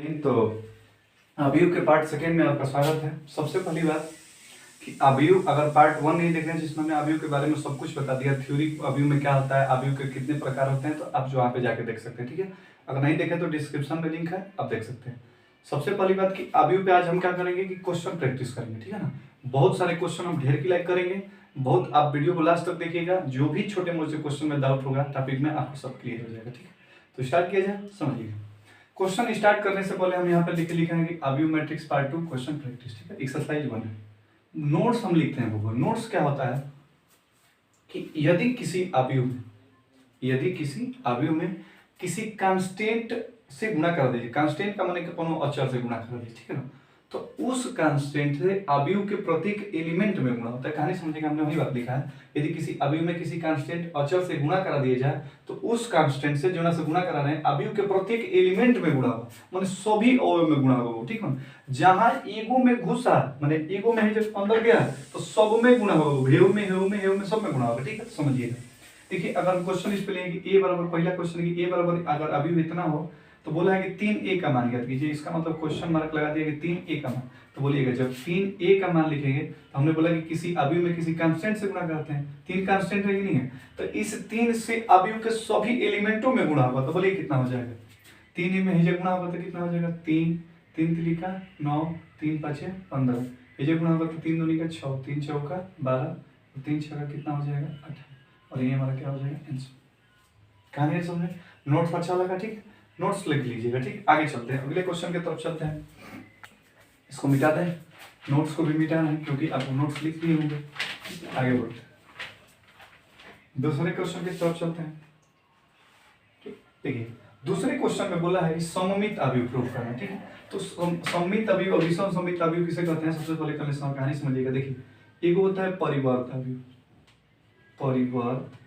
तो अवयव के पार्ट सेकेंड में आपका स्वागत है। सबसे पहली बात कि अवयव अगर पार्ट वन नहीं देख रहे हैं जिसमें हमने अवयव के बारे में सब कुछ बता दिया, थ्योरी अवयव में क्या होता है, अवयव के कितने प्रकार होते हैं, तो आप जो वहाँ पे जाके देख सकते हैं। ठीक है, अगर नहीं देखे तो डिस्क्रिप्शन में लिंक है, आप देख सकते हैं। सबसे पहली बात कि अवयव पे आज हम क्या करेंगे कि क्वेश्चन प्रैक्टिस करेंगे। ठीक है ना, बहुत सारे क्वेश्चन हम ढेर की लाइक करेंगे। बहुत आप वीडियो को लास्ट तक देखिएगा, जो भी छोटे मोटे क्वेश्चन में डाउट होगा टॉपिक में आपको सब क्लियर हो जाएगा। ठीक है, तो स्टार्ट किया जाए। समझिएगा, क्वेश्चन स्टार्ट करने से पहले हम यहाँ पे लिखेंगे अवयव मैट्रिक्स पार्ट 2 क्वेश्चन प्रैक्टिस। ठीक है, एक्सरसाइज 1 है। नोट्स हम लिखते हैं। वो नोट्स क्या होता है कि यदि किसी अवयव में किसी कांस्टेंट से गुणा कर दीजिए, कांस्टेंट का माने कोनो अचर से गुणा कर दीजिए। ठीक है ना, तो उस कांस्टेंट से अवयव के प्रत्येक एलिमेंट में गुणा होता है। कहानी समझिएगा, हमने वही बात लिखा है। यदि किसी अवयव में किसी कांस्टेंट अचर से गुणा करा दिया जाए तो उस कांस्टेंट से जो ना से गुणा करा रहे हैं अवयव के प्रत्येक एलिमेंट में गुणा होगा, माने सभी अवयव में गुणा होगा। ठीक है, जहां ईगो में घुसा माने ईगो में जब अंदर गया तो सब में गुणा होगा, हेव में सब में गुणा होगा। ठीक है, समझिएगा। देखिए, अगर क्वेश्चन इस पे लेंगे कि a बराबर, पहला क्वेश्चन कि a बराबर अगर अवयव इतना हो तो बोला है कि 3a का मान ज्ञात कीजिए। इसका मतलब क्वेश्चन मार्क लगा दिया कि 3a का मान। तो बोलिएगा जब 3a का मान लिखेंगे तो हमने बोला कि किसी अवयव में किसी कांस्टेंट से गुणा करते हैं। 3 कांस्टेंट है कि नहीं है, तो इस 3 से अवयव के सभी एलिमेंटों में गुणा होगा। तो बोलिए कितना हो जाएगा, 3 में हिजे गुणा होगा तो कितना हो जाएगा, 3 3 3 का 9, 3 5 15, हिजे गुणा होगा तो 3 दूनी का 6, 3 चौका 12, 3 छक्का कितना हो जाएगा 18, और ये हमारा क्या हो जाएगा आंसर। कहानी समझे, नोट्स अच्छा लगा? ठीक, नोट्स लिख लीजिएगा। ठीक, आगे चलते हैं, अगले क्वेश्चन की तरफ चलते हैं। इसको मिटा दें, नोट्स को भी मिटाना है क्योंकि आप नोट्स लिख लिए होंगे। आगे बढ़ते हैं, दूसरे क्वेश्चन की तरफ चलते हैं। देखिए, दूसरे क्वेश्चन में बोला है कि सममित अवयव प्रूव करना। ठीक है, तो सममित अवयव और विषम सममित अवयव किसे कहते हैं, सबसे पहले कहानी समझिएगा। देखिए, एक होता है परिवर्त अवयव, परिवर्त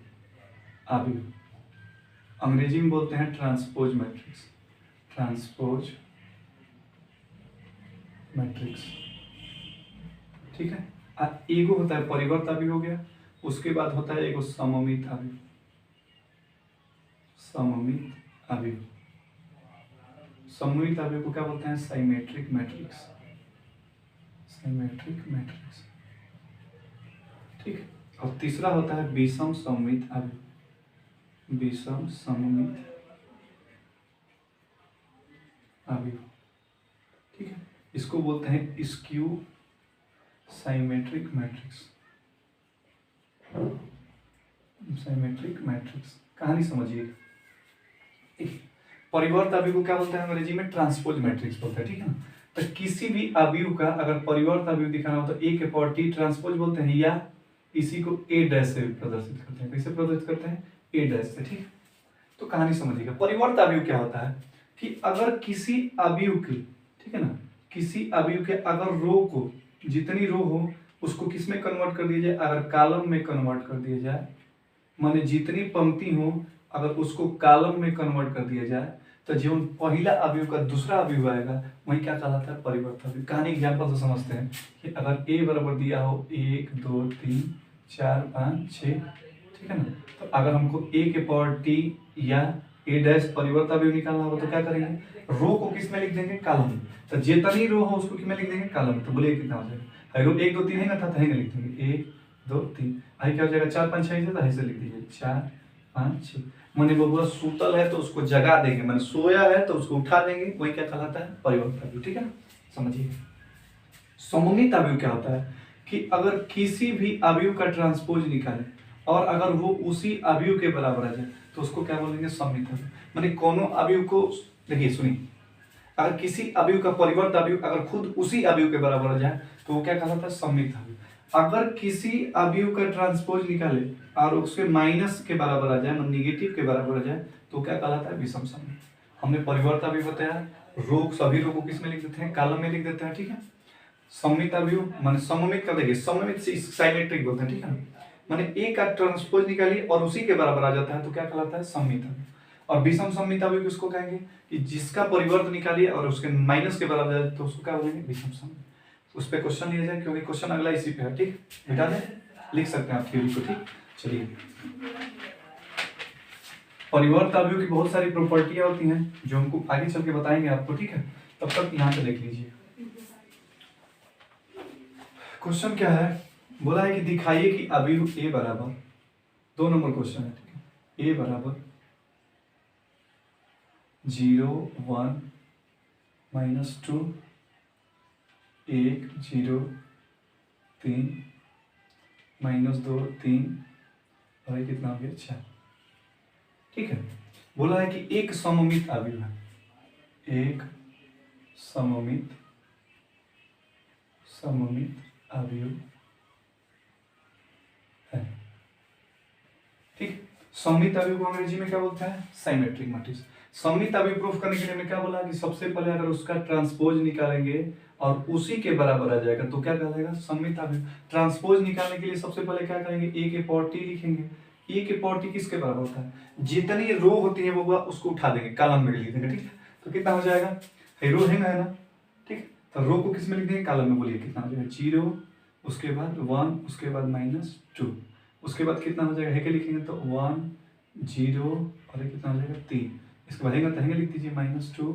अवयव अंग्रेजी में बोलते हैं ट्रांसपोज मैट्रिक्स, ट्रांसपोज मैट्रिक्स। ठीक है, एगो होता है परिवर्त अवयव हो गया, उसके बाद होता है एगो सममित अवयव, सममित अवयव। सममित अवयव को क्या बोलते हैं, साइमेट्रिक मैट्रिक्स, साइमेट्रिक मैट्रिक्स। ठीक है, और तीसरा होता है विषम सममित अवयव, विषम सममित अवयव। ठीक है, इसको बोलते हैं skew symmetric matrix, symmetric matrix. कहानी समझिएगा, परिवर्त अवयव को क्या बोलते हैं अंग्रेजी में, ट्रांसपोज मैट्रिक्स बोलते हैं। ठीक है ना, तो किसी भी अवयव का अगर परिवर्त अवयव दिखाना हो तो ए के पावर टी ट्रांसपोज बोलते हैं, या इसी को ए डैश से प्रदर्शित करते हैं। कैसे प्रदर्शित करते हैं, ए डैश से। ठीक, तो कहानी समझिएगा। परिवर्त अवयव क्या होता है कि अगर किसी अवयव के, ठीक है ना, किसी अवयव के अगर रो को, जितनी रो हो उसको किस में कन्वर्ट कर दिया जाए, अगर कॉलम में कन्वर्ट कर दिया जाए, माने जितनी पंक्ति हो अगर उसको कॉलम में कन्वर्ट कर दिया जाए तो जो पहला अवयव का दूसरा अवयव आएगा वही क्या कहलाता है, परिवर्त अवयव। कहानी एग्जाम्पल से समझते हैं कि अगर ए बराबर दिया हो 1 2 3 4 5 6, ठीक है ना, तो अगर हमको ए के पावर टी या ए डैश परिवर्त अवयव निकालना होगा तो क्या करेंगे, रो को किस में लिख देंगे, कॉलम में। तो जितनी रो हो उसको किस में लिख देंगे, कॉलम में। तो बोलिए कितना हो जाएगा, रो 1 2 3 है ना, था लिख देंगे 1 2 3, आई क्या हो जाएगा 4 5 6 ऐसे लिख दीजिए 4 5 6। माने बबुआ सूतल है तो उसको जगा देंगे, माने सोया है तो उसको उठा देंगे, वही क्या कहलाता है, परिवर्त अवयव। ठीक है ना, समझिए। सममित अवयव क्या होता है कि अगर किसी भी अवयव का ट्रांसपोज निकाले और अगर वो उसी अवयव के बराबर आ जाए तो उसको क्या बोलेंगे, सममित अवयव। माने कोनो अवयव को, देखिए सुनिए, अगर किसी अवयव का परिवर्त अवयव अगर खुद उसी अवयव के बराबर आ जाए तो वो क्या कहलाता है, सममित अवयव। अगर किसी अवयव का ट्रांसपोज निकाले और उसके माइनस के बराबर आ जाए, निगेटिव के बराबर आ जाए तो क्या कहलाता है, विषम सममित। हमने परिवर्त अवयव बताया, रो सभी रो को किस में लिख देते हैं, कॉलम में लिख देते हैं। ठीक है, सममित अवयव माने सममित का, देखिए सममित से साइमेट्रिक बोलते हैं। ठीक है, माने ए का ट्रांसपोज निकालिए और उसी के बराबर आ जाता है तो क्या कहलाता है, सममित अवयव। और विषम सममित अवयव किसको कहेंगे कि जिसका परिवर्त निकालिए और उसके माइनस के बराबर आ जाए तो उसको क्या बोलेंगे, विषम सममित। उस पर क्वेश्चन लिया जाए क्योंकि क्वेश्चन अगला इसी पे है। ठीक, मिटा दें, लिख सकते हैं आप थ्योरी को। ठीक, चलिए, परिवर्त अवयव की बहुत सारी प्रॉपर्टियां होती हैं जो हमको आगे चल के बताएंगे आपको। ठीक है, तब तक यहाँ पे देख लीजिए क्वेश्चन क्या है। बोला है कि दिखाइए कि अवयव ए बराबर, 2 नंबर क्वेश्चन है, ठीक है। ए बराबर 0 1 -2 1 0 3 -2 3 और ये कितना हो गया 4, ठीक है। बोला है कि एक सममित अवयव है, एक सममित अवयव है, ठीक। सममित अवयव को अंग्रेजी में क्या बोलते हैं, साइमेट्रिक मैट्रिक्स। सममित अवयव प्रूफ करने के लिए मैं क्या बोला कि सबसे पहले अगर उसका ट्रांसपोज निकालेंगे और उसी के बराबर आ जाएगा तो क्या कहलाएगा, सममित अवयव। ट्रांसपोज निकालने के लिए सबसे पहले क्या करेंगे, ए के पावर टी लिखेंगे। ए के पावर टी किसके बराबर होता है, जितनी रो होती है वो उसको उठा देंगे, कॉलम में लिख देंगे, ठीक है। तो कितना हो जाएगा, रो है ना, ठीक। तो रो को किस में लिख देंगे, कॉलम में। बोलिए कितना हो जाएगा, 0 उसके बाद 1 उसके बाद -2 उसके बाद कितना हो जाएगा, है के लिखेंगे तो 1 0 और ये कितना हो जाएगा 3, इसके बाद तो लिख दीजिए -2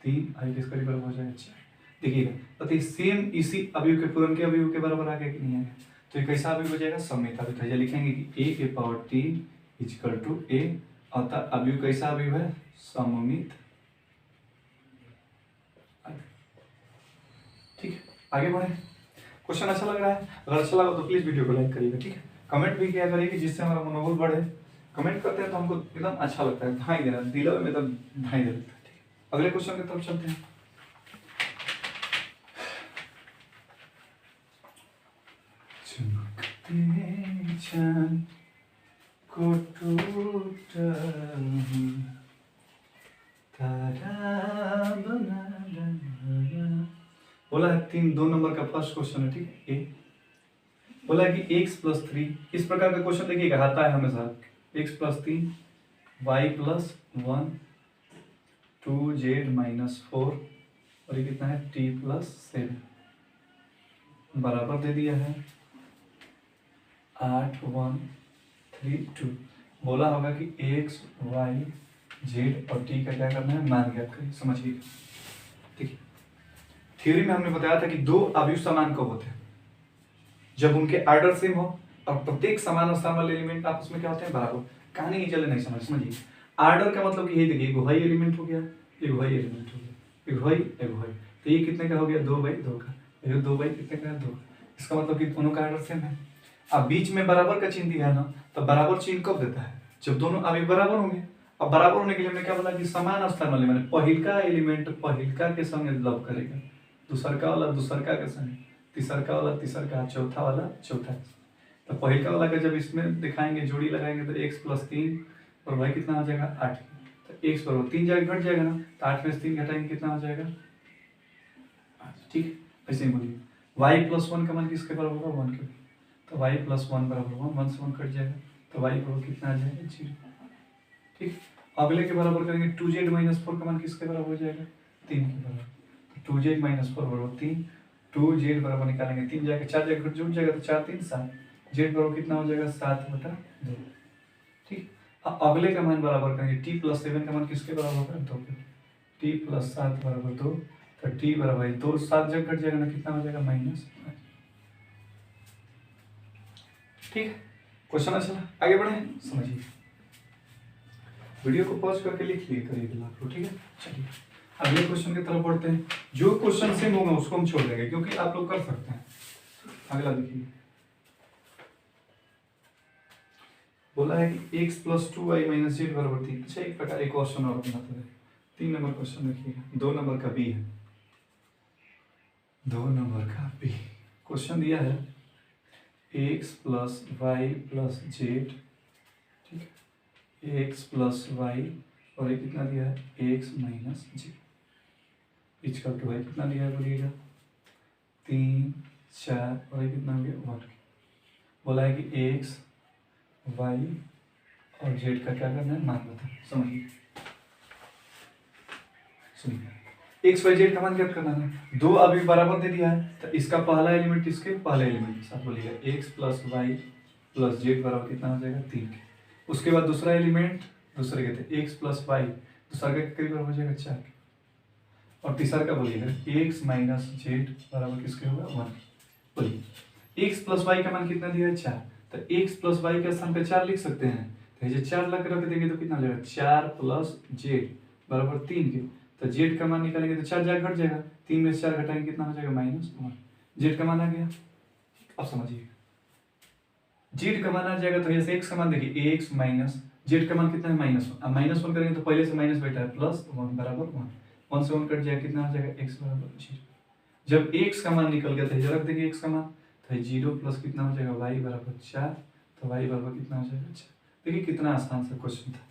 3 और किसका बराबर हो जाएगा 4। देखिएगा तो सेम इसी अवयव के पूर्ण के अवयव के बराबर आ गया कि नहीं आएगा, तो ये कैसा अवयव हो जाएगा, सममित अवयव। तो लिखेंगे कि a के power t equal to a, अतः अवयव कैसा अवयव है, सममित। ठीक है, आगे बढ़े। क्वेश्चन अच्छा लग रहा है, अगर अच्छा लगा तो प्लीज वीडियो को लाइक करिएगा, ठीक है। कमेंट भी किया करिए जिससे हमारा मनोबल बढ़े। कमेंट करते हैं तो हमको एकदम अच्छा लगता है, ढाई देना दिलों में एकदम ढाई देता है, ठीक है। अगले क्वेश्चन की तरफ चलते हैं। चमकते चांद को टूटा तारा बना लाया। बोला है 2 नंबर का फर्स्ट क्वेश्चन है, ठीक है। ए बोला है कि x + 3, इस प्रकार का क्वेश्चन देखिएगा आता है हमेशा, x + 3 y + 1 2z - 4 और ये कितना है t + 7 बराबर दे दिया है 8 1 3 2। बोला होगा कि x y z और t का क्या करना है, मान ज्ञात करिए, समझिए। ठीक है, थ्योरी में हमने बताया था कि 2 अवयव समान कब होते हैं, जब उनके ऑर्डर सेम हो और प्रत्येक समान स्थान वाले एलिमेंट आपस में क्या होते हैं, बराबर। कहानी ये चले नहीं समझिए। ऑर्डर का मतलब यही देखिए, एगो y एलिमेंट हो गया, एगो y एलिमेंट हो गया, एगो y, तो ये कितने का हो गया, 2/2 का, ये 2 कितने का है, 2। इसका मतलब कि दोनों का ऑर्डर सेम है। अब बीच में बराबर का चिन्ह दिया है ना, तो बराबर चिन्ह कब देता है, जब दोनों अवयव बराबर होंगे। अब बराबर होने के लिए हमने क्या बोला कि समान स्थान वाले, माने पहिलका एलिमेंट पहिलका के संग लव करेगा, दूसरका वाला दूसरका के संग, तीसरका वाला तीसरका, चौथा वाला चौथा। तो पहिलका वाला का जब इसमें दिखाएंगे, जोड़ी लगाएंगे तो x + 3 और y कितना हो जाएगा 8। तो x बराबर 3 जगह घट जाएगा ना, तो 8 में से 3 घटाएंगे कितना हो जाएगा 8। ठीक, ऐसे ही बोलिए y + 1 का मान किसके बराबर होगा, 1 के। तो y + 1 बराबर 1, 1 से 1 कट जाएगा, तो y बराबर कितना आ जाएगा 0। ठीक, अगले के बराबर करेंगे 2z - 4 का मान किसके बराबर हो जाएगा, 3 के बराबर। तो 2z - 4 बराबर 3, 2z बराबर निकालेंगे 3 जाके 4 जगह जुड़ जाएगा, तो 4 3 7, z बराबर कितना हो जाएगा 7/2। ठीक, अब अगले का मान बराबर करेंगे t + 7 का मान किसके बराबर होगा, 2 के। t + 7 बराबर 2, तो t बराबर 2, 7 जगह घट जाएगा ना, कितना हो जाएगा -5। ठीक, क्वेश्चन अच्छा, आगे बढ़े, समझिए। वीडियो को पॉज करके लिख लिए करिए आप लोग, ठीक है। चलिए अगले क्वेश्चन की तरफ बढ़ते हैं। जो क्वेश्चन सेम होगा उसको हम छोड़ देंगे, क्योंकि आप लोग कर सकते हैं। अगला देखिए, बोला है कि x + 2y - z बराबर 3। अच्छा, एक प्रकार एक क्वेश्चन और बनाते हैं। 3 नंबर क्वेश्चन देखिएगा, 2 नंबर का बी है, 2 नंबर का बी क्वेश्चन दिया है x + y + z, ठीक है, x + y और ये कितना दिया है x - z equal to y कितना दिया है बोलिएगा 3 4 और ये कितना हो गया 1। बोला है कि x y और z का क्या करना है, मान बता, समझिए। सुनिए, x y z का मान क्या करना है, 2 अवयव बराबर दे दिया है, तो इसका पहला एलिमेंट इसके पहले एलिमेंट के साथ बोलिएगा x + y + z बराबर कितना हो जाएगा 3 के। उसके बाद दूसरा एलिमेंट दूसरे के थे x + y, दूसरा के करीब हो जाएगा 4 के। और तीसरा का बोलिएगा एक्स माइनस जेड बराबर किसके होगा 1। बोलिए एक्स प्लस वाई का मान कितना दिया है 4, तो एक्स प्लस वाई के स्थान पे 4 लिख सकते हैं, तो ये 4 लग रख देंगे तो कितना हो जाएगा 4 प्लस जेड बराबर 3 के, तो जेड का मान निकालेंगे तो 4 जाकर घट जाएगा, 3 में से 4 घटाएंगे कितना हो जाएगा -1। जेड का मान आ गया। अब समझिए जेड का मान आ जाएगा तो ऐसे एक्स का मान देखिए एक्स माइनस जेड का मान कितना है -1, अब -1 करेंगे तो पहले से माइनस बैठा है +1 बराबर 1, 1 से 1 कट जाएगा कितना हो जाएगा x बराबर 0। जब x का मान निकल गया तो इधर रख देंगे x का मान, तो 0 प्लस कितना हो जाएगा y बराबर 4, तो y बराबर कितना हो जाएगा 4। देखिए कितना आसान सा क्वेश्चन था,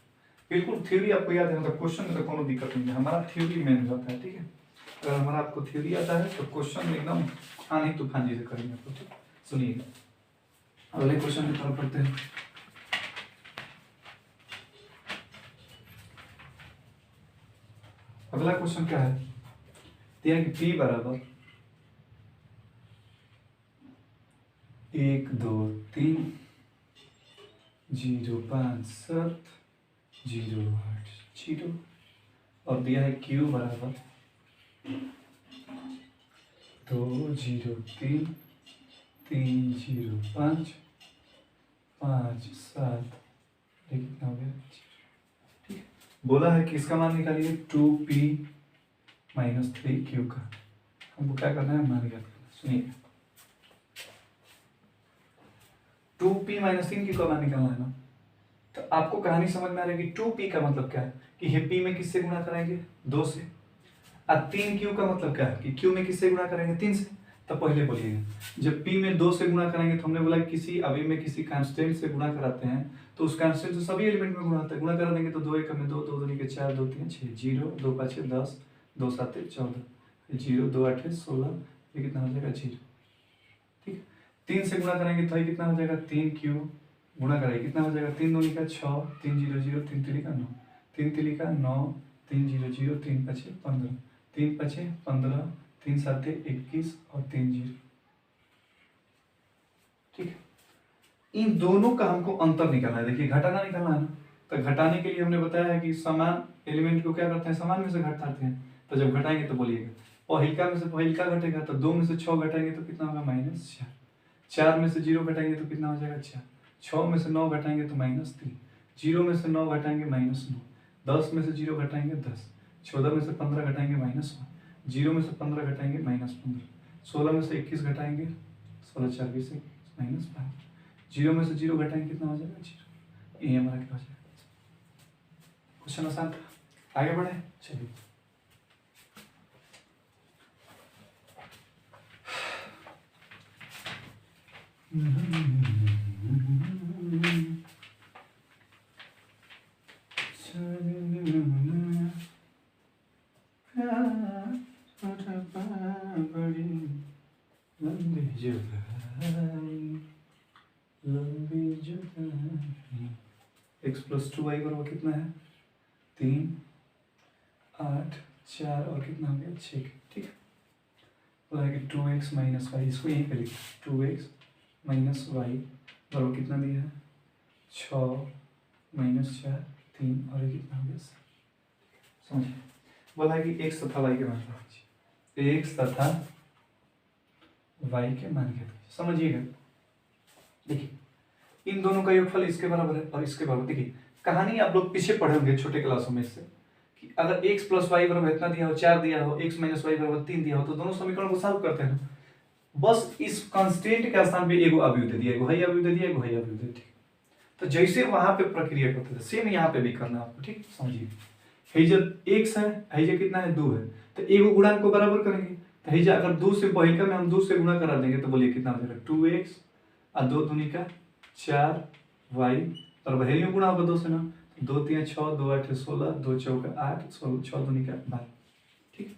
बिल्कुल थ्योरी आपको याद है मतलब क्वेश्चन में तो कोनो दिक्कत नहीं है, हमारा थ्योरी मेन होता है। ठीक है, अगर हमारा आपको थ्योरी आता है तो क्वेश्चन एकदम आंधी तूफान जैसे करेंगे आपको। ठीक सुनिए अगले क्वेश्चन की तरफ पढ़ते हैं। अगला क्वेश्चन क्या है, दिया है कि p बराबर 1 2 3 0 5 7 0 8 0 और दिया है q बराबर 2 0 3 3 0 5 5 7 कितना हो गया। ठीक है, बोला है कि इसका मान निकालिए 2p माइनस 3q का, हमको क्या करना है मान ज्ञात करना। सुनिए 2p माइनस 3q का मान निकालना है ना, तो आपको कहानी समझ में आ रही है कि 2p का मतलब क्या है कि ये p में किससे गुणा कराएंगे 2 से, और 3q का मतलब क्या है कि q में किससे गुणा करेंगे 3 से। तो पहले बोलिएगा जब p में 2 से गुणा कराएंगे तो हमने बोला किसी अवयव में किसी कांस्टेंट से गुणा कराते हैं तो उस कांस्टेंट से सभी एलिमेंट में गुणा होता है, गुणा करा देंगे तो 2 1 में 2 2 दूनी के 4 2 3 6 0 2 5 10 2 7 14 0 2 8 16, ये कितना हो जाएगा 0। ठीक, 3 से गुणा करेंगे तो ये कितना हो जाएगा 3q गुणा करेंगे कितना हो जाएगा 3 दूनी का 6 3 0 0 3 3 का 9 3 3 का 9 3 0 0 3 5 15 3 5 15 3 7 21 और 3 0। ठीक है, इन दोनों का हमको अंतर निकालना है। देखिए घटाना निकालना है ना, तो घटाने के लिए हमने बताया है कि समान एलिमेंट को क्या करते हैं समान में से घटाते हैं, तो जब घटाएंगे तो बोलिएगा पहिलका में से पहिलका घटेगा तो 2 में से 6 घटाएंगे तो कितना होगा -4, 4 में से 0 घटाएंगे तो कितना हो जाएगा 4, 6 में से 9 घटाएंगे तो -3, 0 में से 9 घटाएंगे -9, 10 में से 0 घटाएंगे 10, 14 में से 15 घटाएंगे -1, 0 में से 15 घटाएंगे -15, 16 में से 21 घटाएंगे 16 4 20 -5, 0 में से 0 घटाएंगे कितना हो जाएगा 0। ये हमारा क्या हो जाएगा क्वेश्चन आसान था। आगे बढ़े चलिए x प्लस 2y बराबर कितना है 3 8 4 और कितना हो गया 6। ठीक है, बोला है कि 2x माइनस वाई, इसको यहीं पे लिखिए 2x माइनस वाई बराबर कितना दिया है 6 माइनस 4 3 और ये कितना हो गया 7। समझिए बोला है कि x तथा y के मान लीजिए, x तथा y के मान के समझिएगा। देखिए इन दोनों का योगफल इसके बराबर है और इसके बराबर। देखिए कहानी आप लोग पीछे पढ़े होंगे छोटे क्लासों में से कि अगर x प्लस वाई बराबर इतना दिया हो 4 दिया हो, x माइनस वाई बराबर 3 दिया हो, तो दोनों समीकरण को सॉल्व करते हैं। बस इस कांस्टेंट के स्थान पे एगो अवयव दे दिया, एगो है अवयव दे दिया, एगो है अवयव दे दिया। तो जैसे वहां पे प्रक्रिया करते थे सेम यहाँ पे भी करना है आपको। ठीक समझिए, हेजा x है, हेजा कितना है 2 है, तो एगो गुणांक को बराबर करेंगे, तो हेजा अगर 2 से पहिलका में हम 2 से गुणा करा देंगे तो बोलिए कितना हो जाएगा 2x और 2 दूनी का 4y और हेरी में गुणा होगा 2 से ना, 2 3 6 2 8 16 2 4 8 16 6 दूनी का 12। ठीक,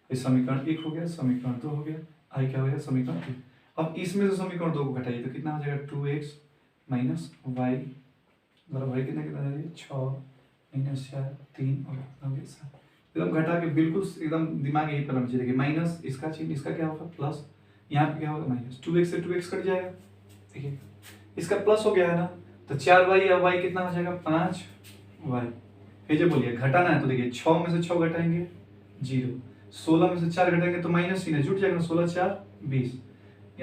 ये समीकरण 1 हो गया, समीकरण 2 हो गया, आई क्या हो गया समीकरण 3। अब इसमें से समीकरण 2 को घटाइए तो कितना हो जाएगा 2x माइनस वाई बराबर कितना कितना हो जाएगा 6 माइनस 4 3 और कितना हो गया 7। एकदम घटा के बिल्कुल एकदम दिमाग यही पर चाहिए। देखिए माइनस इसका चिन्ह, इसका क्या होगा प्लस, यहाँ पे क्या होगा माइनस, 2x से 2x कट जाएगा। देखिए इसका प्लस हो गया है ना, तो 4y और y कितना हो जाएगा 5y। फिर जब बोलिए घटाना है तो देखिए 6 में से 6 घटाएंगे 0, 16 में से 4 घटाएंगे तो माइनस चिन्ह जुट जाएगा, 16 4 20।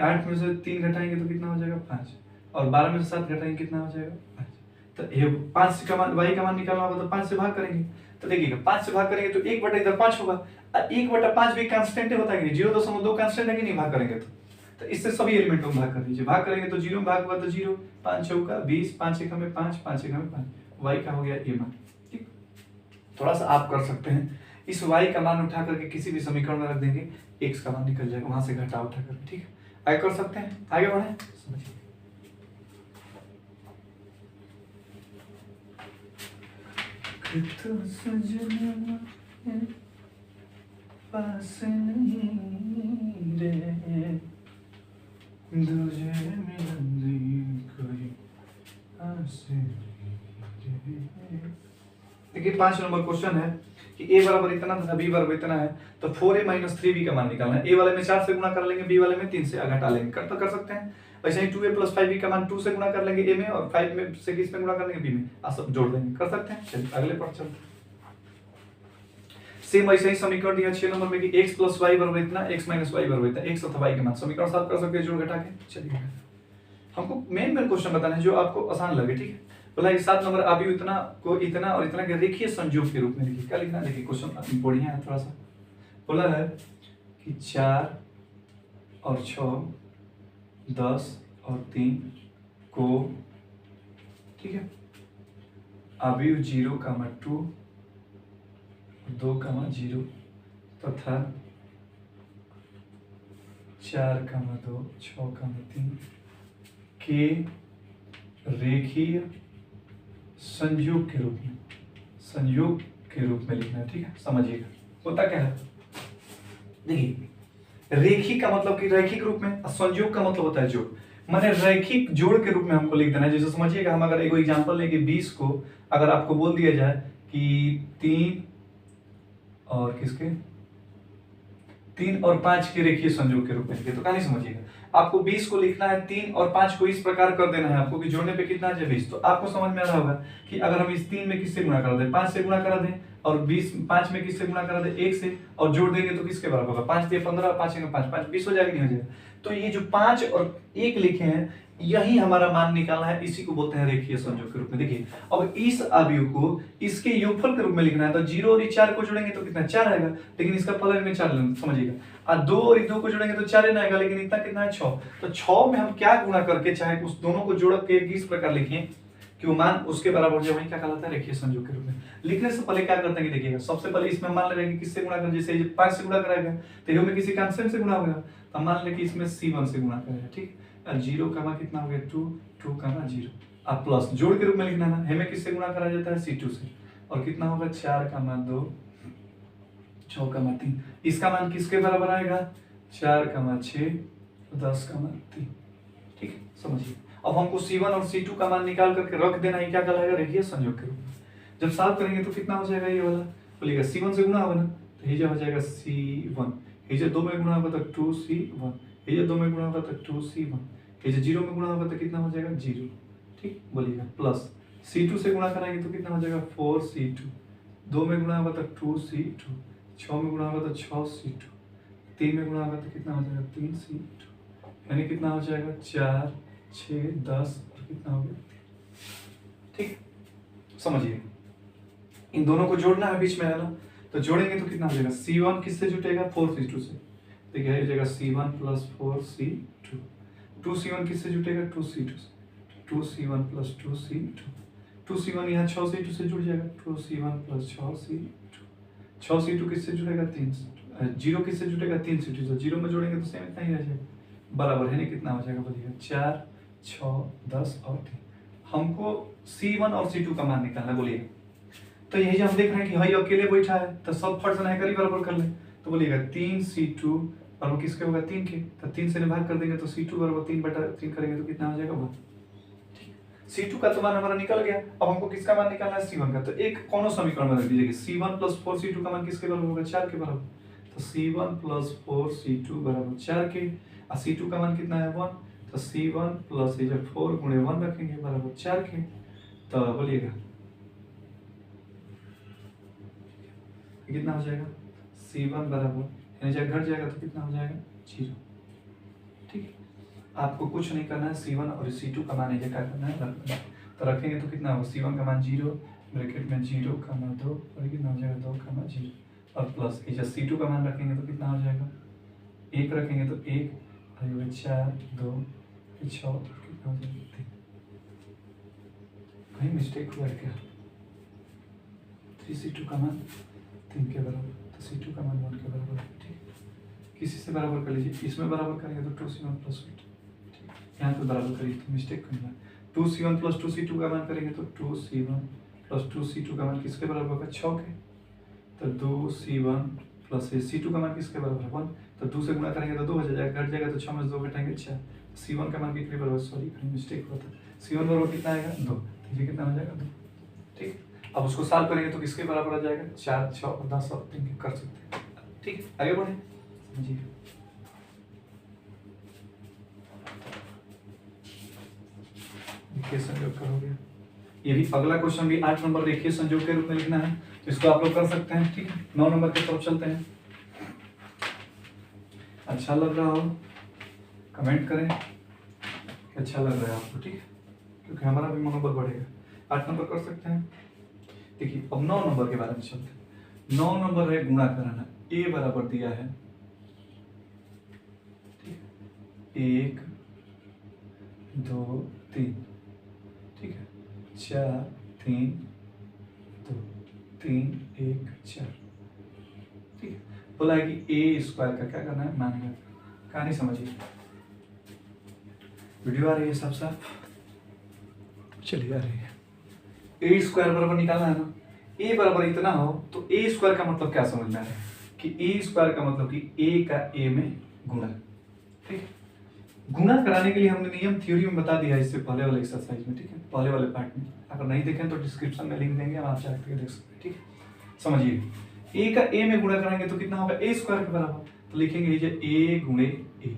8 में से 3 घटाएंगे तो कितना हो जाएगा 5, और 12 में से 7 घटाएंगे कितना हो जाएगा 5। तो ये 5 से का मान y का मान निकालना होगा तो 5 से भाग करेंगे, तो देखिएगा 5 से भाग करेंगे तो 1 बटा इधर 5 होगा, और 1/5 भी कांस्टेंट होता है कि 0.2 कांस्टेंट है कि नहीं, भाग करेंगे तो इससे सभी एलिमेंटों में भाग कर दीजिए, भाग करेंगे तो 0 में भाग हुआ तो 0, 5 चौका 20, 5 एकम में 5, 5 एकम में 5, y का हो गया ये मान। ठीक, थोड़ा सा आप कर सकते हैं, इस y का मान उठा करके किसी भी समीकरण में रख देंगे, x का मान निकल जाएगा वहां से घटा उठा करके। ठीक है, आगे कर सकते हैं, आगे बढ़े, समझिए। पास नहीं रे तुझे मिलन कोई आस। देखिए 5 नंबर क्वेश्चन है कि a बराबर इतना तथा b बराबर इतना है, तो 4a - 3b का मान निकालना है। a वाले में 4 से गुणा कर लेंगे, b वाले में 3 से घटा लेंगे, कर सकते हैं। वैसे ही 2a + 5b का मान 2 से गुणा कर लेंगे a में, और 5 में से किस में गुणा कर लेंगे b में, सब जोड़ देंगे, कर सकते हैं। चलिए अगले पर चलते हैं। सेम ऐसे ही समीकरण दिया 6 नंबर में कि x + y बराबर इतना, x - y बराबर इतना, x तथा y के मान समीकरण साफ कर सकते हैं जोड़ घटा के। चलिए हमको मेन क्वेश्चन बताना है जो आपको आसान लगे। ठीक है, बोला कि 7 नंबर अभी इतना को इतना और इतना के रेखीय संयोग के रूप में लिखिए। क्या लिखना है, देखिए क्वेश्चन बढ़िया है थोड़ा सा। बोला है कि 4 और 6, 10 और 3 को, ठीक है, अवयव 0, 2, 0 तथा 4, 2, 6, 3 के रेखीय संयोग के रूप में लिखना है। ठीक है, समझिएगा होता क्या है। देखिए रेखी का मतलब कि रैखिक रूप में, संयोग का मतलब होता है जोड़, माने रैखिक जोड़ के रूप में हमको लिख देना है। जैसे समझिएगा, हम अगर एक एग्जांपल लेंगे 20 को अगर आपको बोल दिया जाए कि 3 और 5 के रेखीय संयोग के रूप में लिखे, तो कहानी समझिएगा। आपको 20 को लिखना है 3 और 5 को इस प्रकार कर देना है आपको कि जोड़ने पे कितना है 20। तो आपको समझ में आ रहा होगा कि अगर हम इस 3 में किससे गुणा करा दें, 5 से गुणा करा दें, और 5 में किससे गुणा करा दें, 1 से, और जोड़ देंगे तो किसके बराबर होगा, 5 × 15, 5 × 5, 5 20 हो जाएगा, नहीं हो जाएगा। तो ये जो 5 और 1 लिखे हैं, यही हमारा मान निकालना है, इसी को बोलते हैं रेखीय संयोग के रूप में। देखिए अब इस अवयव को इसके योगफल के रूप में लिखना है, तो 0 और 4 को जोड़ेंगे तो कितना 4 आएगा, लेकिन इसका फलन में 4 लेना, समझिएगा। और 2 और 2 को जोड़ेंगे तो 4 आएगा, लेकिन इतना कितना है 6। तो 6 में हम क्या गुणा करके चाहे उस दोनों को जोड़ के इस प्रकार लिखें कि वो मान उसके बराबर जो है, क्या कहलाता है, रेखीय संयोग के रूप में। लिखने से पहले क्या करते हैं, देखिएगा सबसे पहले इसमें मान ले रहे हैं कि किससे गुणा करें, जैसे 5 से गुणा कराएगा तो ये में किसी कांस्टेंट से गुणा होगा, तो मान ले कि इसमें C1 से गुणा करेगा। ठीक, 0, कितना हो गया 2, 0, अब प्लस जोड़ के रूप में लिखना है, हमें किससे गुणा करा जाता है, C2 से, और कितना होगा 4, 2, 6, 3। इसका मान किसके बराबर आएगा, 4, 6, 10, 3। ठीक है, समझिए। अब हमको C1 और C2 का मान निकाल करके रख देना है, क्या कहलाएगा, रेखीय संयोग के रूप में। जब सॉल्व करेंगे तो कितना हो जाएगा, ये वाला बोलिएगा C1 से गुणा होगा ना, तो ये हो जाएगा C1, ये 2 में गुणा होगा तो 2C1, ये 2 में गुणा होगा तो 2C1, ये 0 में गुणा होगा तो कितना हो जाएगा 0। ठीक, बोलिएगा प्लस C2 से गुणा कराएंगे तो कितना हो जाएगा 4C2, 2 में गुणा होगा तो 2C2, 6 में गुणा होगा तो 6C2, 3 में गुणा होगा तो कितना हो जाएगा 3C2, यानी कितना हो जाएगा 4, 6, 10 और कितना हो गया। ठीक, समझिए, इन दोनों को जोड़ना है बीच में, है ना, तो जोड़ेंगे तो कितना हो जाएगा, C1 किससे जुटेगा, 4C2 से, देखिए ये जाएगा C1 + 4C2, 2C1 किससे जुटेगा, 2C2 से, 2C1 + 2C2, 2C1 यहाँ 6C2 से जुड़ जाएगा, 2C1 + 6C2, 6C2 किससे जुड़ेगा, 3, 0 किससे जुटेगा, 3C2 से, 0 में जोड़ेंगे तो सेम इतना ही रह जाएगा, बराबर है, कितना हो जाएगा, बोलिएगा 4, 6, 10 और 3। हमको C1 और C2 का मान निकालना, बोलिएगा। तो यही जो हम देख रहे हैं कि भाई अकेले बैठा है, तो सब फर्स्ट है करीब बराबर कर ले, तो बोलिएगा 3C2 बराबर किसके होगा, 3 के, तो 3 से भाग कर देंगे तो C2 बराबर 3/3 करेंगे तो कितना हो जाएगा 1। C2 का तो मान हमारा निकल गया। अब हमको किसका मान निकालना है, C1 का। तो एक कौन समीकरण में रख दीजिए, C1 + 4C2 का मान किसके बराबर होगा, 4 के बराबर, तो C1 + 4C2 बराबर 4 के, और C2 का मान कितना है 1, तो C1 + 4 × 1 रखेंगे बराबर 4 के, तो बोलिएगा कितना हो जाएगा, C1 बराबर, यानी जब घट जाएगा तो कितना हो जाएगा 0। ठीक है, आपको कुछ नहीं करना है, C1 और C2 का मान क्या करना है, रखना है। तो रखेंगे तो कितना होगा, C1 का मान 0, ब्रैकेट में 0,2 और कितना हो जाएगा 2,0 और प्लस ये जब C2 का मान रखेंगे तो कितना हो जाएगा 1 रखेंगे तो 1 और 4 2 6 कितना हो जाएगा 3। कहीं मिस्टेक हुआ है क्या, 3C2 का मान 3 के बराबर, तो C2 का मान 1 के बराबर है। ठीक, किसी से बराबर कर लीजिए, इसमें बराबर करेंगे तो 2C1 प्लस 8, यहाँ पे बराबर करिए तो मिस्टेक करना है। 2C1 प्लस 2C2 का मान करेंगे तो 2C1 प्लस 2C2 का मान किसके बराबर होगा 6 के, तो 2C1 प्लस C2 का मान किसके बराबर है 1, तो 2 से गुणा करेंगे तो 2 हो जाएगा, घट जाएगा तो 6 में 2 घटाएंगे 6, C1 का मान कितने बराबर, सॉरी मिस्टेक हुआ था, C1 बराबर कितना आएगा 2, तो ये कितना हो जाएगा 2। ठीक, अब उसको सॉल्व करेंगे तो किसके बराबर आ जाएगा 4 6 और 10 और 3 कर सकते हैं। ठीक, आगे बढ़े समझिए। रेखीय संयोग करोगे, ये भी अगला क्वेश्चन भी 8 नंबर रेखीय संयोग के रूप में लिखना है, तो इसको आप लोग कर सकते हैं। ठीक है, 9 नंबर की तरफ चलते हैं। अच्छा लग रहा हो कमेंट करें कि अच्छा लग रहा है आपको, ठीक है, क्योंकि हमारा भी मनोबल बढ़ेगा। 8 नंबर कर सकते हैं। देखिए अब 9 नंबर के बारे में चलते हैं। 9 नंबर है गुणा कराना, ए बराबर दिया है 1 2 3, ठीक है, 4 3 2 3 1 4। ठीक है, बोला है कि ए स्क्वायर का क्या करना है, मानेगा। कहानी समझिए, वीडियो आ रही है साफ साफ, चलिए आ रही है। ए स्क्वायर बराबर निकालना है ना, ए बराबर इतना हो तो ए स्क्वायर का मतलब क्या समझना है कि ए स्क्वायर का मतलब कि ए का ए में गुणा। ठीक है, गुणा कराने के लिए हमने नियम थ्योरी में बता दिया इससे पहले वाले एक्सरसाइज में। ठीक है, पहले वाले पार्ट में, अगर नहीं देखें तो डिस्क्रिप्शन में लिंक देंगे, आप जाकर देख सकते हैं। ठीक है, समझिए, ए का ए में गुणा कराएंगे तो कितना होगा ए स्क्वायर के बराबर, तो लिखेंगे ए गुणे ए।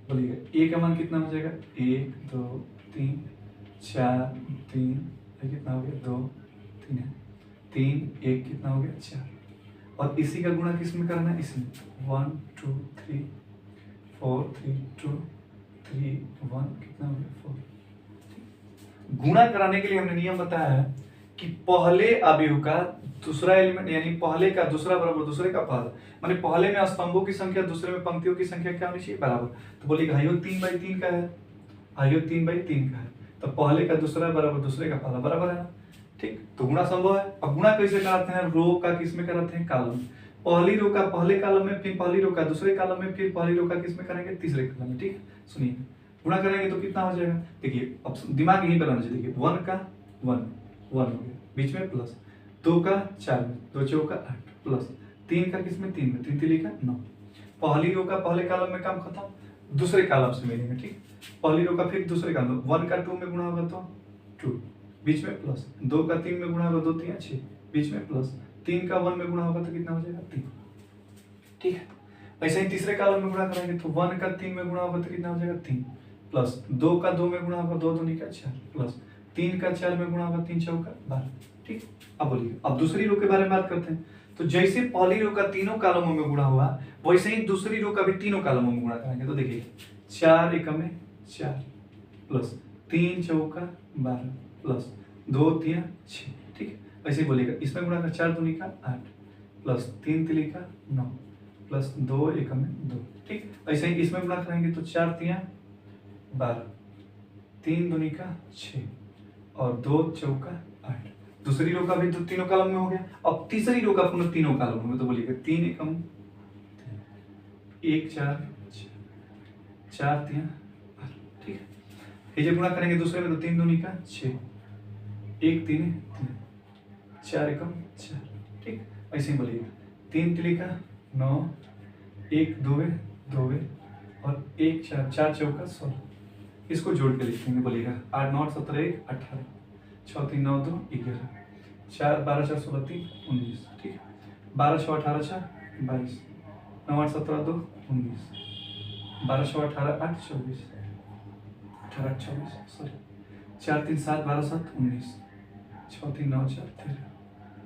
बोलिएगा ए का मान कितना हो जाएगा 1 2 3 4 3, कितना हो गया 2 3 है, 3 1 कितना हो गया 4, और इसी का गुणा किस में करना है, इसमें 1 2 3 4 3 2 3 1 कितना हो गया 4। गुणा कराने के लिए हमने नियम बताया है कि पहले अवयव का दूसरा एलिमेंट, यानी पहले का दूसरा बराबर दूसरे का पहला, माने पहले में स्तंभों की संख्या दूसरे में पंक्तियों की संख्या क्या होनी चाहिए, बराबर। तो बोलिए आयोग 3/3 का है, आयोग 3/3 का है, तो पहले का दूसरा बराबर दूसरे का पहला, बराबर है ना। ठीक, तो गुणा संभव है। अब गुणा कैसे कराते हैं, रो का किस में कराते हैं, कॉलम। पहली रो का पहले कॉलम में, फिर पहली रो का दूसरे कॉलम में, फिर पहली रो का किस में करेंगे, तीसरे कॉलम में। ठीक, सुनिए गुणा करेंगे तो कितना हो जाएगा, देखिए अब दिमाग यहीं पर आना चाहिए। देखिए 1 का 1 1 हो गया, बीच में प्लस, 2 का 4 में, 2 चौका 8 प्लस, 3 का किस में 3 में, 3 3 का 9। पहली रो का पहले कॉलम में काम खत्म, दूसरे कॉलम से मिलेंगे। ठीक, पहली रो का फिर दूसरे कॉलम, 1 का 2 में गुणा होगा तो 2, बीच में प्लस, 2 का 3 में गुणा होगा 2 3 6, बीच में प्लस, 3 का 1 में गुणा होगा तो कितना हो जाएगा 3। ठीक है, ऐसे ही तीसरे कॉलम में गुणा करेंगे तो 1 का 3 में गुणा होगा तो कितना हो जाएगा 3 प्लस, 2 का 2 में गुणा होगा 2 2 का 4 प्लस, 3 का 4 में गुणा होगा 3 चौका 12। ठीक, अब बोलिए अब दूसरी रो के बारे में बात करते हैं। तो जैसे पहली रो का तीनों कॉलमों में गुणा हुआ, वैसे ही दूसरी रो का भी तीनों कॉलमों में गुणा करेंगे। तो देखिए 4 एकम में 4 प्लस 3 चौका 12 प्लस 2 3 6। ठीक है, ऐसे ही बोलिएगा, इसमें गुणा कर 4 दूनी का 8 प्लस 3 3 का 9 प्लस 2 एकम में 2। ठीक, ऐसे ही इसमें गुणा करेंगे तो 4 3 12, 3 दूनी का 6 और 2 चौका 8। दूसरी रो का भी तीनों कॉलम में हो गया। अब तीसरी रो का पुनः तीनों कॉलम में, तो बोलिएगा 3 एकम 1 4 4 3 12। ठीक है, ये जब गुणा करेंगे दूसरे में तो 3 दूनी का 6, 1 3 3 4 एकम 4। ठीक, ऐसे ही बोलिएगा 3 3 का 9, 1 2 2 और 1 4 4 चौका 16। इसको जोड़ के लिखेंगे, बोलिएगा 8 9 17 1 18, 6 3 9 2 11, 4 12 4 16 3 19। ठीक है, 12 6 18 4 22, 9 8 17 2 19, 12 6 18 8 24, 18 24 सॉरी 4 3 7 12 7 19, 6 3 9 4 13,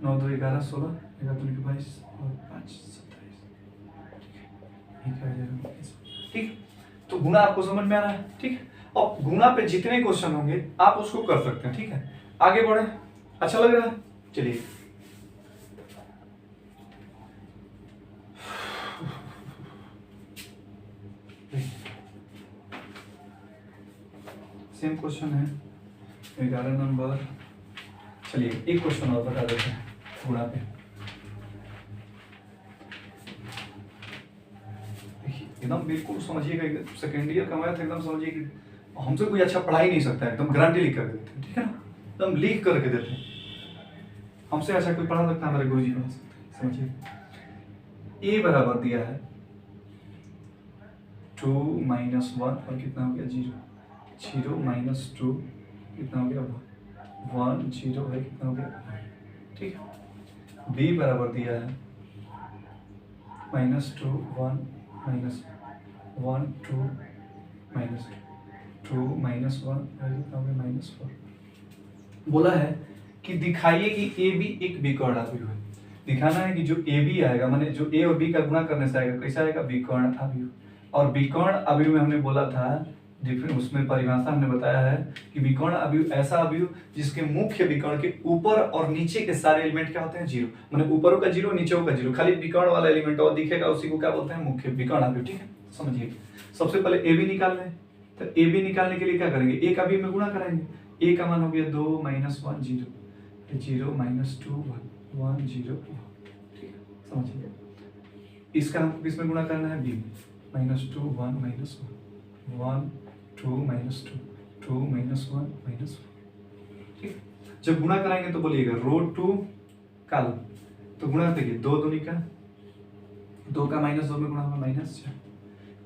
9 2 11 16, 11 2 22 और 5 27। ठीक, तो गुणा आपको समझ में आ रहा है, ठीक है। अब गुणा पे जितने क्वेश्चन होंगे आप उसको कर सकते हैं, ठीक है। आगे बढ़े, अच्छा लग रहा है, चलिए। सेम क्वेश्चन है 11 नंबर। चलिए एक क्वेश्चन और बता देते हैं गुणा पे। एकदम बिल्कुल समझिएगा, सेकेंड ईयर का मैथ एकदम समझिए कि हमसे कोई अच्छा पढ़ा ही नहीं सकता है, एकदम गारंटी लिख करके देते हैं, ठीक है ना, एकदम लिख करके देते हैं। हमसे अच्छा कोई पढ़ा सकता है, हमारे गुरु जी पढ़ा सकते हैं, समझिए। ए बराबर दिया है 2 - 1 और कितना हो गया 0, 0 - 2 कितना हो गया 1, 0 है कितना हो गया, ठीक है। बी बराबर दिया है -2 1 -1 2 -2 -1 है कितना हो गया -4। बोला है कि दिखाइए कि ए बी एक विकर्ण अवयव है। दिखाना है कि जो ए बी आएगा, माने जो ए और बी का गुणा करने से आएगा, कैसा आएगा, विकर्ण अवयव। और विकर्ण अवयव में हमने बोला था, डिफरेंट उसमें परिभाषा हमने बताया है कि विकर्ण अवयव ऐसा अवयव जिसके मुख्य विकर्ण के ऊपर और नीचे के सारे एलिमेंट क्या होते हैं, जीरो। माने ऊपरों का जीरो, नीचे का जीरो, खाली विकर्ण वाला एलिमेंट और दिखेगा उसी को क्या बोलते हैं, मुख्य विकर्ण अवयव, ठीक है। समझिए, सबसे पहले ए बी निकालना है, तो ए बी निकालने के लिए क्या करेंगे, एक अवयव में गुणा करेंगे। ए का मान हो गया 2 - 1 0, 0 - 2 1 0, ठीक है। समझिए, इसका हमको किस में गुणा करना है, बी में, -2 1 -1 1 2 -2 2 -1 -1, ठीक। जब गुणा कराएंगे तो बोलिएगा रो 2 कॉलम, तो गुणा देखिए 2 दूनी का 2 का -2 में गुणा होगा -4,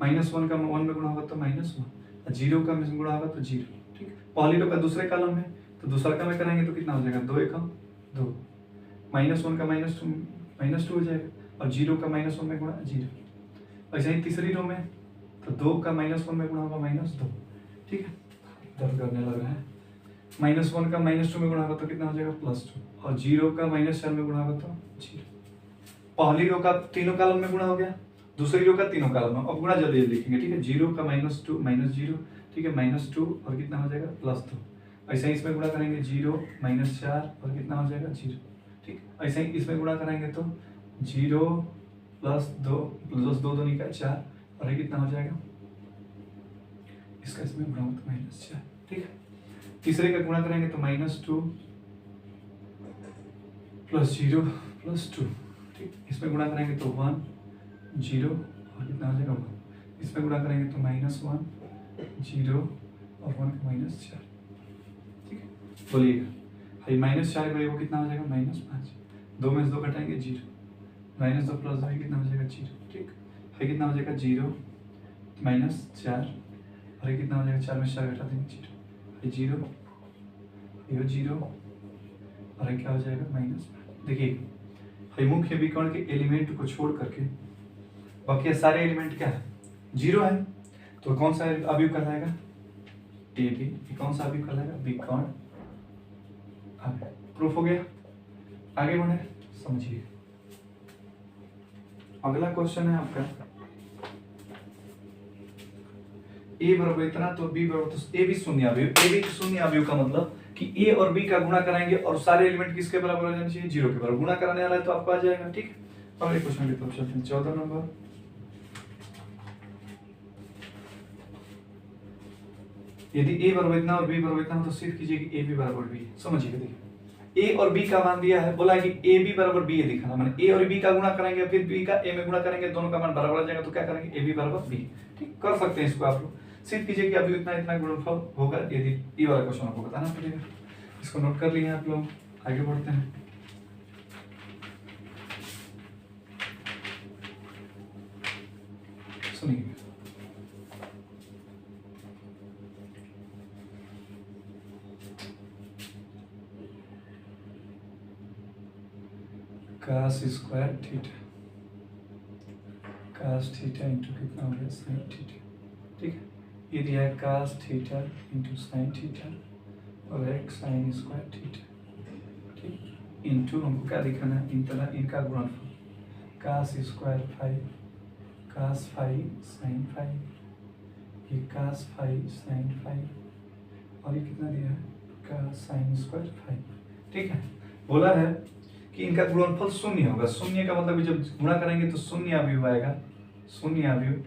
-1 का 1 में गुणा होगा तो -1, 0 का में गुणा होगा तो 0, ठीक। पहली रो का दूसरे कॉलम में, तो दूसरा का में कराएंगे तो कितना हो जाएगा, 2 1 2, -1 का -2 हो जाएगा, और 0 का -1 में गुणा 0। ऐसे ही तीसरी रो में, तो 2 का -1 में गुणा होगा -2, ठीक है। दर्द करने लग रहा है। -1 का -2 में गुणा होगा तो कितना हो जाएगा, +2, और 0 का -4 में गुणा होगा तो 0। पहली रो का तीनों कॉलम में गुणा हो गया, दूसरी रो का तीनों कॉलम में। अब गुणा जल्दी जल्दी लिखेंगे, ठीक है। 0 का -2 -0, ठीक है, -2 और कितना हो जाएगा, +2। ऐसे ही इसमें गुणा करेंगे 0 -4 और कितना हो जाएगा 0, ठीक। ऐसे ही इसमें गुणा करेंगे तो 0 +2 2 निकाल 4 और ये कितना हो जाएगा, इसका इसमें गुणा हो तो -4, ठीक है। तीसरे का गुणा करेंगे तो -2 + 0 + 2, ठीक। इसमें गुणा करेंगे तो 1 0 और कितना हो जाएगा 1। इसमें गुणा करेंगे तो -1 0 और 1 का -4, ठीक है। बोलिएगा भाई -4 को कितना हो जाएगा, -5, 2 में से 2 घटाएंगे 0, -2 + 2 कितना हो जाएगा 0, ठीक है। कितना हो जाएगा 0 -4 और ये कितना हो जाएगा, 4 में से 4 घटा देंगे 0, 0 ये 0 और ये क्या हो जाएगा -5। देखिए भाई मुख्य विकर्ण के एलिमेंट को छोड़ करके बाकी सारे एलिमेंट क्या है, 0 है, तो कौन सा अवयव कहलाएगा, ए बी। कौन सा अवयव कहलाएगा, विकर्ण अवयव। प्रूफ हो गया, आगे बढ़े, समझिए। अगला क्वेश्चन है आपका, ए बराबर इतना तो बी बराबर, तो ए बी शून्य अवयव। ए बी शून्य अवयव का मतलब कि ए और बी का गुणा कराएंगे और सारे एलिमेंट किसके बराबर हो जाने चाहिए, 0 के बराबर। गुणा कराने वाला है तो आपको आ जाएगा, ठीक है। अगले क्वेश्चन की तरफ चलते हैं, 14 नंबर। यदि ए बराबर इतना और बी बराबर इतना तो सिद्ध कीजिए कि ए बी बराबर बी है। समझिए, देखिए ए और बी का मान दिया है, बोला है कि ए बी बराबर बी है दिखाना, माने ए और बी का गुणा करेंगे फिर बी का ए में गुणा करेंगे, दोनों का मान बराबर आ जाएगा, तो क्या करेंगे, ए बी बराबर बी, ठीक। कर सकते हैं इसको आप लोग, सिद्ध कीजिए कि अभी इतना इतना गुणनफल होगा। यदि ये वाला क्वेश्चन आपको बताना पड़ेगा, इसको नोट कर लिए आप लोग, आगे बढ़ते हैं। सुनिए, cos square theta, cos theta into कितना हो गया, sin थीटा, ठीक है। ये दिया है cos theta into sin theta और एक sin स्क्वायर थीटा, ठीक। इंटू हमको क्या दिखाना है, इन तरह इनका गुणनफल, cos square 5 cos phi sin phi, ये cos फाई sin फाई, और ये कितना दिया है cos sin स्क्वायर फाई। ठीक है, बोला है कि इनका गुणनफल शून्य होगा। शून्य का मतलब कि जब गुणा करेंगे तो शून्य अवयव आएगा। शून्य अवयव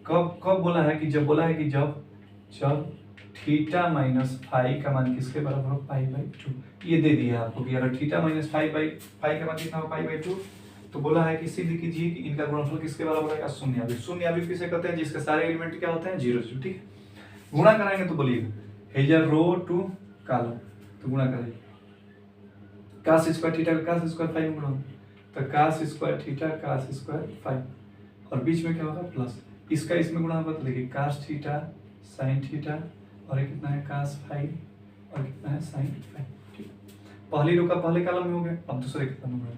कब कब बोला है कि जब बोला है कि जब जब थीटा माइनस फाई का मान किसके बराबर हो पाई बाई टू। ये दे दिया आपको कि अगर थीटा माइनस फाई का मान कितना हो पाई बाई टू, तो बोला है कि सिद्ध कीजिए कि इनका गुणनफल किसके बराबर आएगा शून्य अवयव। शून्य अवयव किसे कहते हैं जिसके सारे एलिमेंट क्या होते हैं जीरो जीरो। ठीक है, गुणा कराएंगे तो बोलिएगा हेजर रो टू कॉलम, तो गुणा करेंगे cos स्क्वायर थीटा का cos स्क्वायर फाई में गुणा, तो cos square theta cos square phi, और बीच में क्या होगा प्लस, इसका इसमें गुणा होगा तो देखिए cos थीटा sin थीटा, और ये कितना है cos फाई, और कितना है sin फाई। ठीक, पहली रो का पहले कॉलम में हो गया, अब दूसरे कॉलम में गुणा,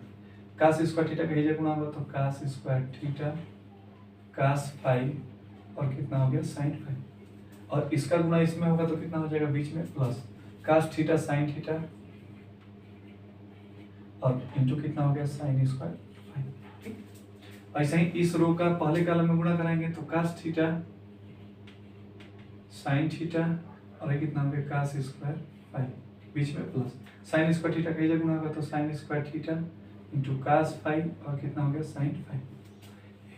cos स्क्वायर थीटा का हेजर गुणा होगा तो cos square theta cos phi, और कितना हो गया sin फाई, और इसका गुणा इसमें होगा तो कितना हो जाएगा बीच में plus cos theta sin theta, और इंटू कितना हो गया sin स्क्वायर फाई। ठीक, ऐसे ही इस रो का पहले कॉलम में गुणा कराएंगे तो cos थीटा sin थीटा, और ये कितना हो गया cos स्क्वायर फाई, बीच में प्लस sin स्क्वायर थीटा का गुणा होगा तो sin square theta into cos phi, और कितना हो गया sin फाई।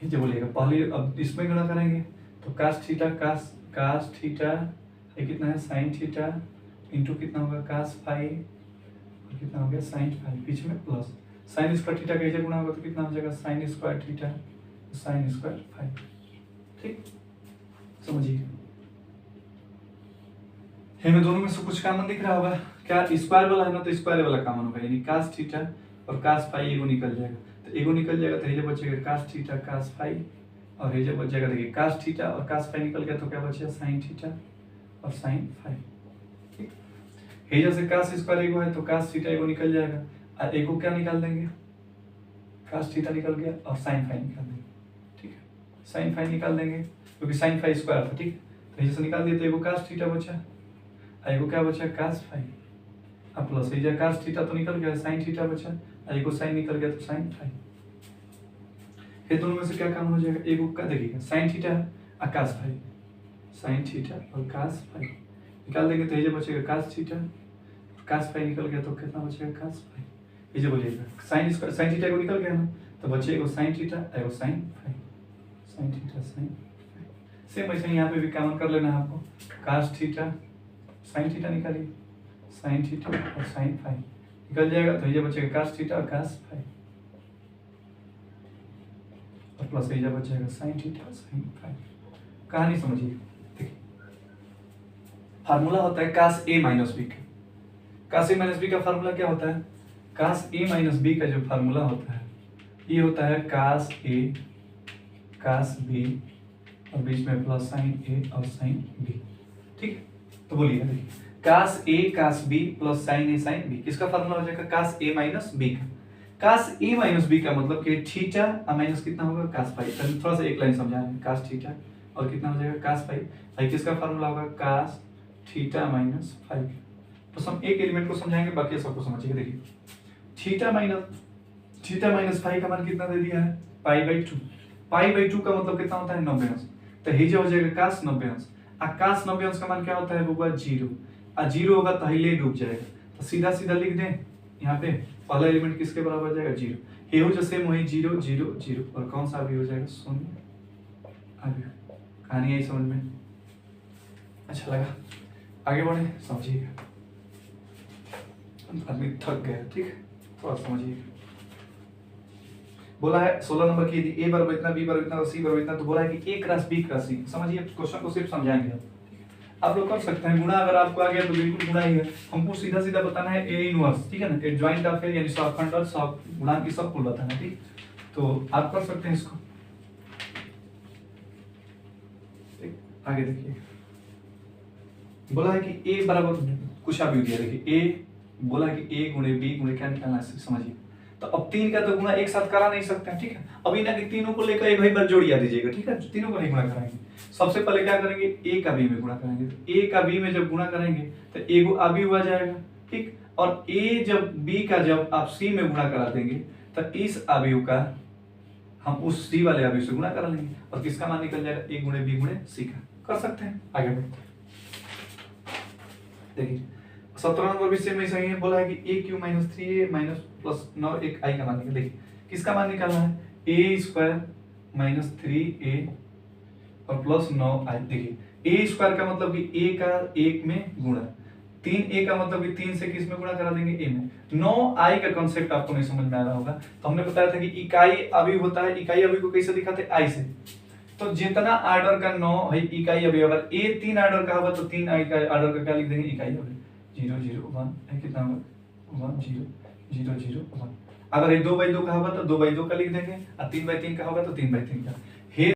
ये जो बोलिएगा पहले, अब इसमें गुणा करेंगे तो cos थीटा cos थीटा, ये कितना है sin थीटा इंटू कितना होगा cos फाई, और कितना हो गया sin फाई, बीच में प्लस sin स्क्वायर थीटा का गुणा होगा तो कितना हो जाएगा sin square theta sin square phi. ठीक, समझिए हमें दोनों में से कुछ कॉमन दिख रहा होगा क्या, स्क्वायर वाला है ना तो स्क्वायर वाला कॉमन होगा, यानी cos थीटा और cos फाई एगो निकल जाएगा, तो एगो निकल जाएगा तो ये बचेगा cos थीटा cos फाई, और ये बच जाएगा देखिए cos थीटा और cos फाई निकल गया तो क्या बचेगा sin थीटा और sin फाई। ठीक, हेजर से cos स्क्वायर एगो है तो cos थीटा एगो निकल जाएगा, और एगो क्या निकाल देंगे cos थीटा निकल गया और sin फाई निकाल देंगे। ठीक है, sin फाई निकाल देंगे क्योंकि sin फाई स्क्वायर था। ठीक, तो हेजर से निकाल दिए तो एगो cos थीटा बचा, एगो क्या बचा cos फाई, अब प्लस हेजर cos थीटा तो निकल गया, sin थीटा बचा, एगो sin निकल गया तो sin फाई। ये दोनों में से क्या काम हो जाएगा, एगो का देखिएगा sin थीटा और cos फाई, sin थीटा और cos फाई निकाल देंगे तो ये जो बचेगा cos थीटा, cos फाई निकल गया तो कितना बचेगा cos फाई। ये जो बोलिएगा sin थीटा को निकल गया ना तो बचेगा sin थीटा एगो sin phi, sin theta sin phi. Same वैसे यहाँ पे भी काम कर लेना है आपको, cos थीटा sin थीटा निकालिए, sin थीटा और sin फाई निकल जाएगा तो ये बचेगा cos थीटा और cos फाई, और प्लस ये बचेगा sin थीटा sin फाई। कहानी समझिए, देखिए फार्मूला होता है cos a माइनस बी का, cos a माइनस बी का फार्मूला क्या होता है, cos a माइनस बी का जो फार्मूला होता है ये होता है cos a cos b, और बीच में प्लस sin a और sin b। ठीक है, तो बोलिए cos a cos b plus sin a sin b, किसका फार्मूला हो जाएगा cos a माइनस b का। cos a माइनस b का मतलब कि थीटा और माइनस कितना होगा cos फाई। चलिए थोड़ा सा एक लाइन समझा रहे हैं, cos थीटा और कितना हो जाएगा cos फाई, भाई किसका फार्मूला होगा cos थीटा माइनस फाई। तो हम एक एलिमेंट को समझाएंगे, बाकी सबको समझिए। देखिए थीटा माइनस फाई का मान कितना दे दिया है pi by two, pi by two का मतलब कितना होता है 90 अंश, तो ये जो हो जाएगा cos 90 अंश, और cos 90 अंश का मान क्या होता है बबुआ जीरो, और जीरो होगा तो हिले डूब जाएगा, तो सीधा सीधा लिख दें यहाँ पे पहला एलिमेंट किसके बराबर हो जाएगा जीरो, ये हो जो सेम वही जीरो जीरो जीरो, और कौन सा भी हो जाएगा शून्य। आगे कहानी आई समझ में, अच्छा लगा, आगे बढ़े समझिएगा, आदमी थक गया। ठीक है, थोड़ा समझिए। बोला है 16 नंबर की यदि a बराबर इतना b बराबर इतना और c बराबर इतना, तो बोला है कि a cross b cross c। समझिए, क्वेश्चन को सिर्फ समझाएंगे आप लोग कर सकते हैं। गुणा अगर आपको आ गया तो बिल्कुल गुणा ही है, हमको सीधा सीधा बताना है a इनवर्स। ठीक है ना, एडजॉइंट ऑफ यानी शॉर्टकट और सब गुणा की सब कुल बताना। ठीक, तो आप कर सकते हैं इसको। आगे देखिए, बोला है कि a बराबर कुछ अभी दिया, देखिए a बोला है कि a गुणे b गुणे क्या निकालना है समझिए। तो अब तीन का तो गुणा एक साथ करा नहीं सकते हैं। ठीक है, अब इन तीनों को लेकर एक बार जोड़िया दीजिएगा। ठीक है, तीनों को नहीं गुणा कराएंगे, सबसे पहले क्या करेंगे a का b में गुणा करेंगे, तो a का b में जब गुणा करेंगे तो a को अभी हुआ जाएगा। ठीक, और a जब b का जब आप c में गुणा करा देंगे तो इस अवयव का हम उस सी वाले अवयव से गुणा करा लेंगे और किसका मान निकल जाएगा, ए गुणे बी गुणे सी का। कर सकते हैं, आगे बढ़ते हैं। देखिए 17 नंबर विषय में सही है, बोला है कि A Q minus 3a minus plus 9 एक आई का मान निकल। देखिए किसका मान निकालना है, ए स्क्वायर माइनस 3a और प्लस 9i। देखिए ए स्क्वायर का मतलब कि ए का 1 में गुणा, 3a का मतलब कि 3 से किस में गुणा करा देंगे, ए में। 9i का कांसेप्ट आपको नहीं समझ में आ रहा होगा, तो हमने बताया था कि इकाई अवयव होता है, इकाई अवयव को कैसे दिखाते हैं, i से। तो जितना ऑर्डर का 9 है इकाई अवयव, अगर ए 3 ऑर्डर का होगा तो 3 ऑर्डर का क्या लिख देंगे, इकाई अवयव। 0 0 1 कितना होगा 1 0 0 0 1। अगर ये 2/2 का होगा तो 2/2 का लिख देंगे और 3/3 का होगा तो 3/3 का।